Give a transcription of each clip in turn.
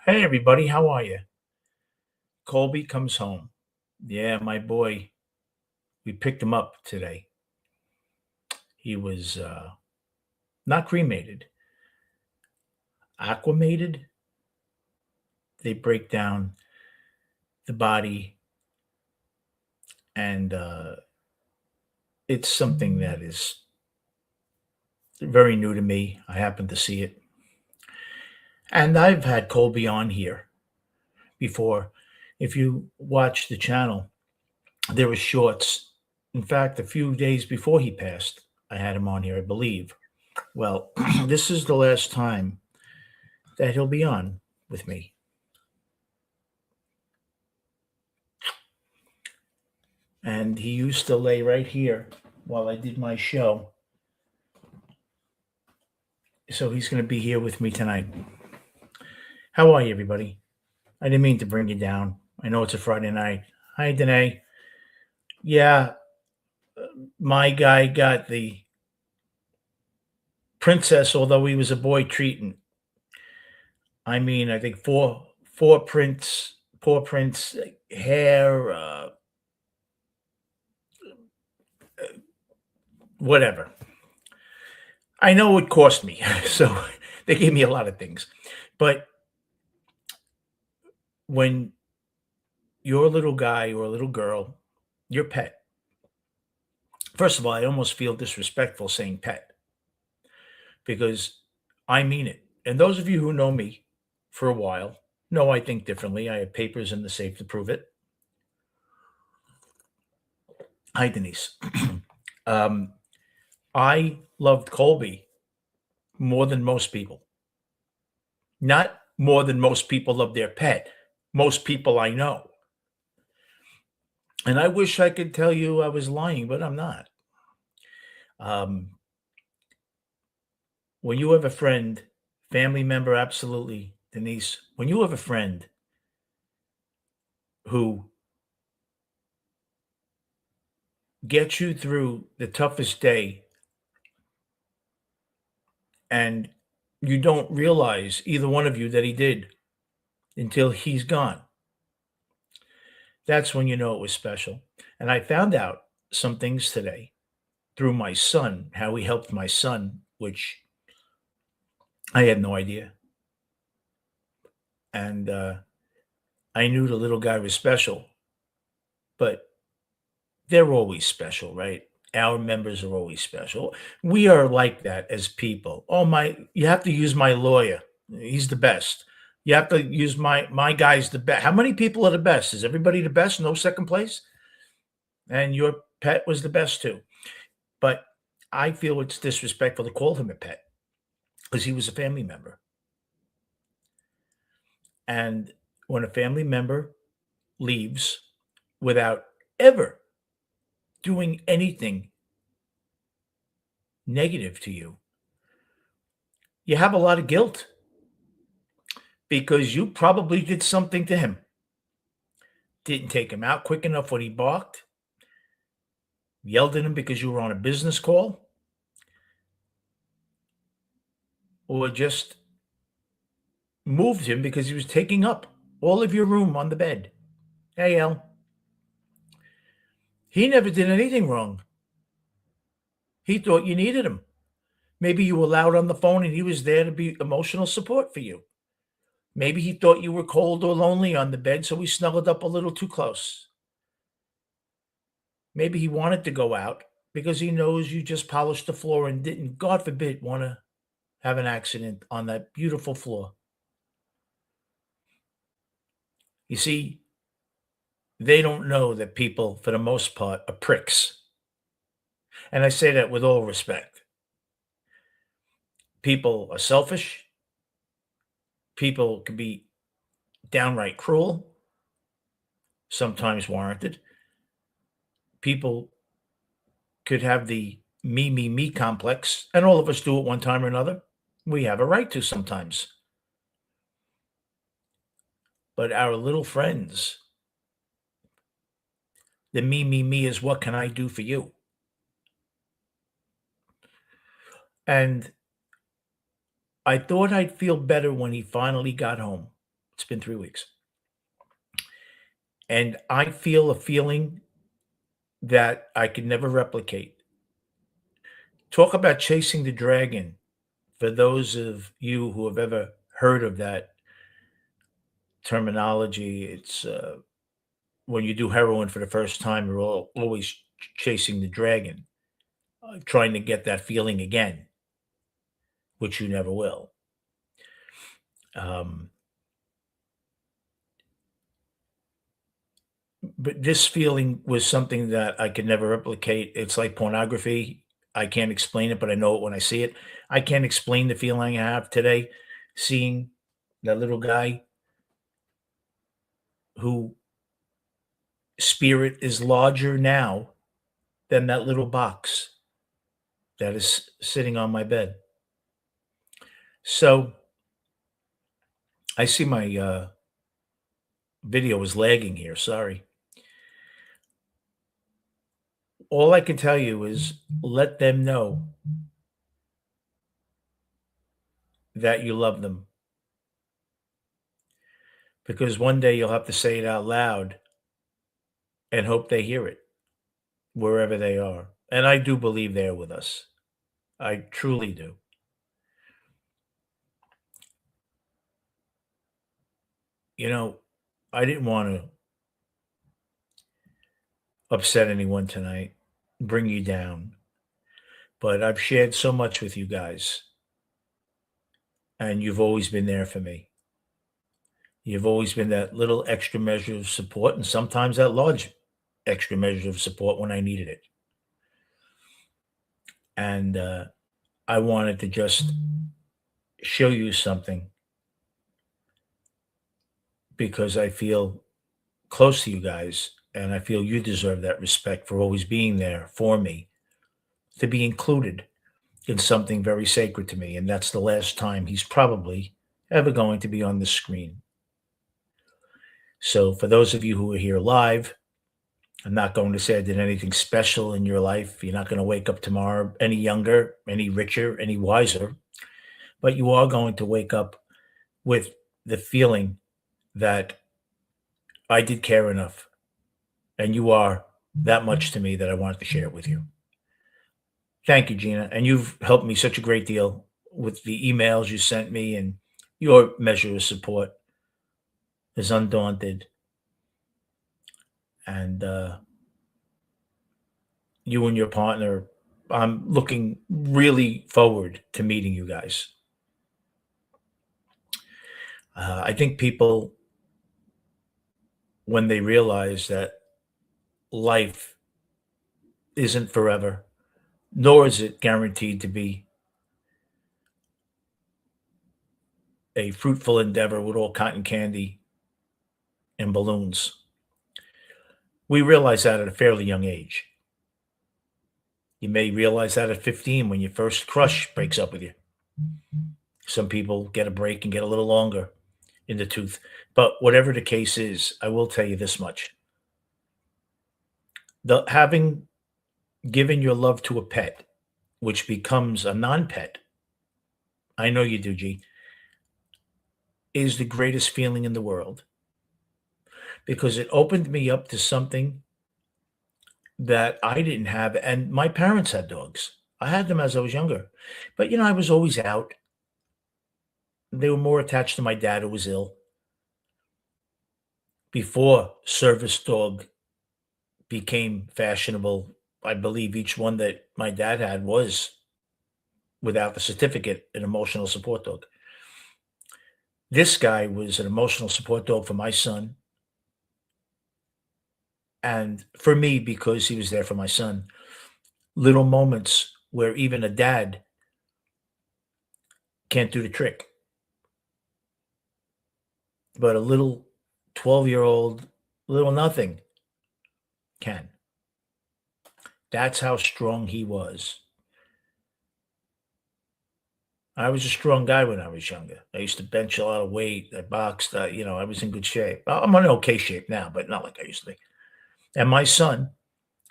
Hey everybody, how are you? Colby comes home. Yeah, my boy, we picked him up today. He was not cremated, aquamated. They break down the body, and it's something that is very new to me. I happened to see it. And I've had Colby on here before. If you watch the channel, there were shorts. In fact, a few days before he passed, I had him on here, I believe. Well, this is the last time that he'll be on with me. And he used to lay right here while I did my show. So he's going to be here with me tonight. How are you, everybody? I didn't mean to bring you down. I know it's a Friday night. Hi, Danae. Yeah, my guy got the princess, although he was a boy treatment. I mean, I think four prints hair, whatever. I know it cost me, so they gave me a lot of things. But when your little guy or a little girl, your pet, first of all, I almost feel disrespectful saying pet because I mean it. And those of you who know me for a while know I think differently. I have papers in the safe to prove it. Hi, Denise. um, I loved Colby more than most people. Not more than most people love their pet. Most people I know. And I wish I could tell you I was lying, but I'm not. Um, when you have a friend, family member, absolutely, Denise, when you have a friend who gets you through the toughest day and you don't realize, either one of you, that he did until he's gone, that's when you know it was special. And I found out some things today through my son, how he helped my son, which I had no idea. And I knew the little guy was special, but they're always special, right? Our members are always special. We are like that as people. Oh my, you have to use my lawyer. He's the best. You have to use my guy's the best. How many people are the best? Is everybody the best? No second place? And your pet was the best too. But I feel it's disrespectful to call him a pet because he was a family member. And when a family member leaves without ever doing anything negative to you, you have a lot of guilt because you probably did something to him. Didn't take him out quick enough when he barked, yelled at him because you were on a business call, or just moved him because he was taking up all of your room on the bed. Hey, El, he never did anything wrong. He thought you needed him. Maybe you were loud on the phone and he was there to be emotional support for you. Maybe he thought you were cold or lonely on the bed, so he snuggled up a little too close. Maybe he wanted to go out because he knows you just polished the floor and didn't, God forbid, want to have an accident on that beautiful floor. You see, they don't know that people, for the most part, are pricks. And I say that with all respect. People are selfish. People can be downright cruel, sometimes warranted. People could have the me complex, and all of us do it one time or another. We have a right to sometimes. But our little friends, the me is what can I do for you? And I thought I'd feel better when he finally got home It's been 3 weeks. And I feel a feeling that I could never replicate. Talk about chasing the dragon. For those of you who have ever heard of that terminology, it's when you do heroin for the first time, you're always chasing the dragon, trying to get that feeling again, which you never will. Um, but this feeling was something that I could never replicate. It's like pornography. I can't explain it, but I know it when I see it. I can't explain the feeling I have today seeing that little guy who spirit is larger now than that little box that is sitting on my bed. So I see my video is lagging here. Sorry. All I can tell you is let them know that you love them, because one day you'll have to say it out loud and hope they hear it wherever they are. And I do believe they're with us. I truly do. You know, I didn't want to upset anyone tonight, bring you down, but I've shared so much with you guys, and you've always been there for me. You've always been that little extra measure of support, and sometimes that large extra measure of support when I needed it. And I wanted to just show you something because I feel close to you guys, and I feel you deserve that respect for always being there for me, to be included in something very sacred to me. And that's the last time he's probably ever going to be on the screen. So, for those of you who are here live, I'm not going to say I did anything special in your life. You're not going to wake up tomorrow any younger, any richer, any wiser, but you are going to wake up with the feeling that I did care enough, and you are that much to me that I wanted to share it with you. Thank you, Gina. And you've helped me such a great deal with the emails you sent me, and your measure of support is undaunted. And you and your partner, I'm looking really forward to meeting you guys. I think people, when they realize that life isn't forever, nor is it guaranteed to be a fruitful endeavor with all cotton candy and balloons. We realize that at a fairly young age. You may realize that at 15 when your first crush breaks up with you. Some people get a break and get a little longer in the tooth. But whatever the case is, I will tell you this much. The having given your love to a pet, which becomes a non-pet, I know you do, G, is the greatest feeling in the world because it opened me up to something that I didn't have. And my parents had dogs. I had them as I was younger. But, I was always out. They were more attached to my dad, who was ill. Before service dog became fashionable, I believe each one that my dad had was, without the certificate, an emotional support dog. This guy was an emotional support dog for my son and for me because he was there for my son. Little moments where even a dad can't do the trick, but a little 12-year-old, little nothing can. That's how strong he was. I was a strong guy when I was younger. I used to bench a lot of weight. I boxed. I was in good shape. I'm in okay shape now, but not like I used to be. And my son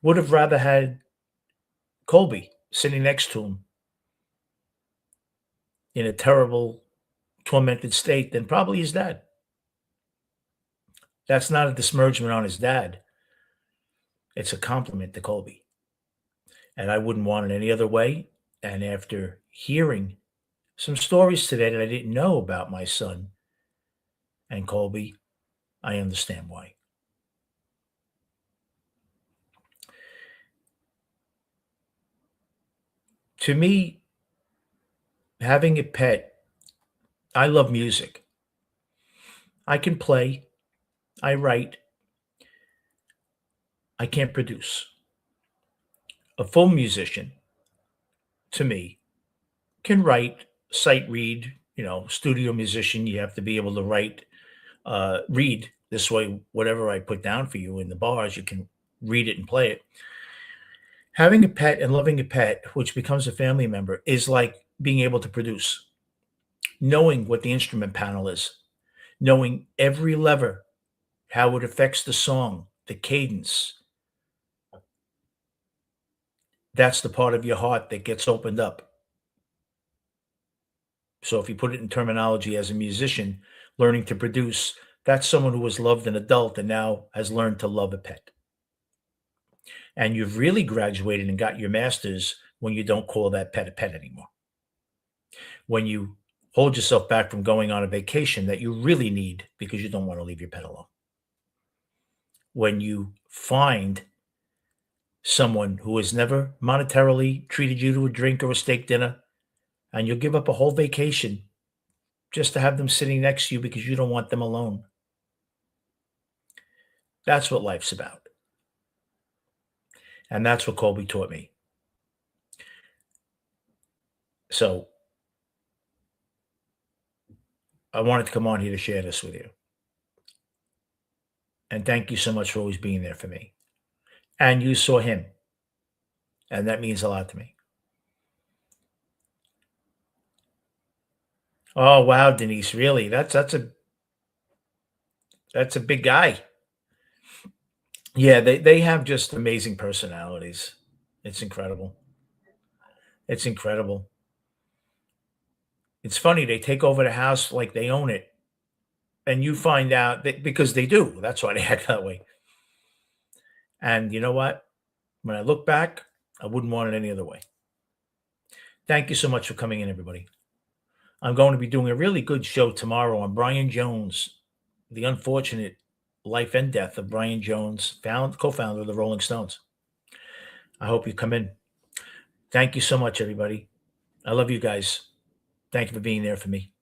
would have rather had Kolby sitting next to him in a terrible, tormented state than probably his dad. That's not a dismergement on his dad. It's a compliment to Kolby. And I wouldn't want it any other way. And after hearing some stories today that I didn't know about my son and Kolby, I understand why. To me, having a pet, I love music. I can play, I write, I can't produce. A full musician, to me, can write, sight read, studio musician, you have to be able to write, read. This way, whatever I put down for you in the bars, you can read it and play it. Having a pet and loving a pet, which becomes a family member, is like being able to produce, knowing what the instrument panel is, knowing every lever, how it affects the song, the cadence. That's the part of your heart that gets opened up. So if you put it in terminology as a musician, learning to produce, that's someone who has loved an adult and now has learned to love a pet. And you've really graduated and got your master's when you don't call that pet a pet anymore. When you hold yourself back from going on a vacation that you really need because you don't want to leave your pet alone. When you find someone who has never monetarily treated you to a drink or a steak dinner, and you'll give up a whole vacation just to have them sitting next to you because you don't want them alone. That's what life's about. And that's what Colby taught me. So I wanted to come on here to share this with you. And thank you so much for always being there for me. And you saw him. And that means a lot to me. Oh wow, Denise, really? That's a big guy. Yeah, they have just amazing personalities. It's incredible. It's incredible. It's funny, they take over the house like they own it, and you find out that because they do, that's why they act that way. And you know what? When I look back, I wouldn't want it any other way. Thank you so much for coming in, everybody. I'm going to be doing a really good show tomorrow on Brian Jones, the unfortunate life and death of Brian Jones, co-founder of the Rolling Stones. I hope you come in. Thank you so much, everybody. I love you guys. Thank you for being there for me.